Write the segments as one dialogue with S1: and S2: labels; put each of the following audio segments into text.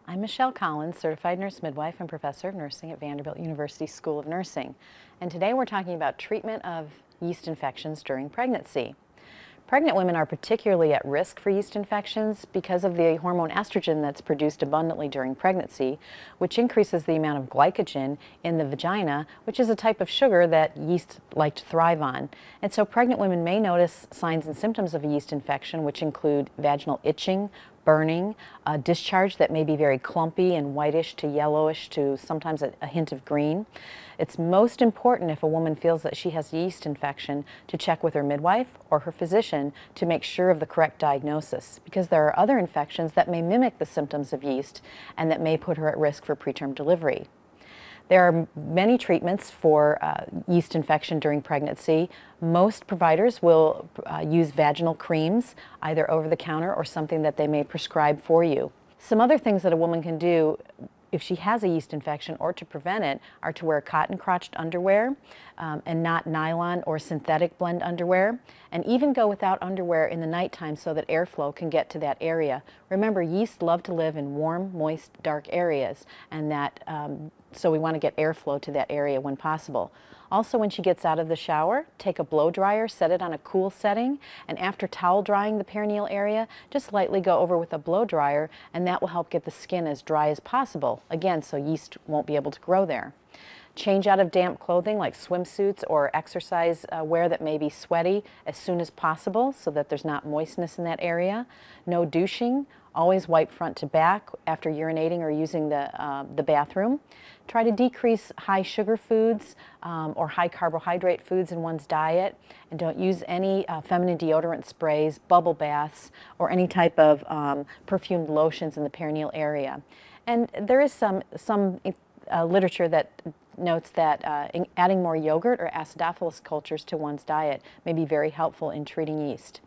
S1: I'm Michelle Collins, certified nurse midwife and professor of nursing at Vanderbilt University School of Nursing. And today we're talking about treatment of yeast infections during pregnancy. Pregnant women are particularly at risk for yeast infections because of the hormone estrogen that's produced abundantly during pregnancy, which increases the amount of glycogen in the vagina, which is a type of sugar that yeast like to thrive on. And so pregnant women may notice signs and symptoms of a yeast infection, which include vaginal itching, burning, discharge that may be very clumpy and whitish to yellowish to sometimes a hint of green. It's most important if a woman feels that she has a yeast infection to check with her midwife or her physician to make sure of the correct diagnosis, because there are other infections that may mimic the symptoms of yeast and that may put her at risk for preterm delivery. There are many treatments for yeast infection during pregnancy. Most providers will use vaginal creams, either over the counter or something that they may prescribe for you. Some other things that a woman can do if she has a yeast infection or to prevent it are to wear cotton-crotched underwear and not nylon or synthetic blend underwear, and even go without underwear in the nighttime so that airflow can get to that area. Remember, yeast love to live in warm, moist, dark areas, and so we want to get airflow to that area when possible. Also, when she gets out of the shower, take a blow dryer, set it on a cool setting, and after towel drying the perineal area, just lightly go over with a blow dryer, and that will help get the skin as dry as possible, again, so yeast won't be able to grow there. Change out of damp clothing like swimsuits or exercise wear that may be sweaty as soon as possible so that there's not moistness in that area. No douching. Always wipe front to back after urinating or using the bathroom. Try to decrease high sugar foods or high carbohydrate foods in one's diet, and don't use any feminine deodorant sprays, bubble baths, or any type of perfumed lotions in the perineal area. And there is some literature that notes that adding more yogurt or acidophilus cultures to one's diet may be very helpful in treating yeast.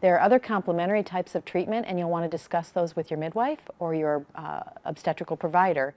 S1: There are other complementary types of treatment, and you'll want to discuss those with your midwife or your obstetrical provider.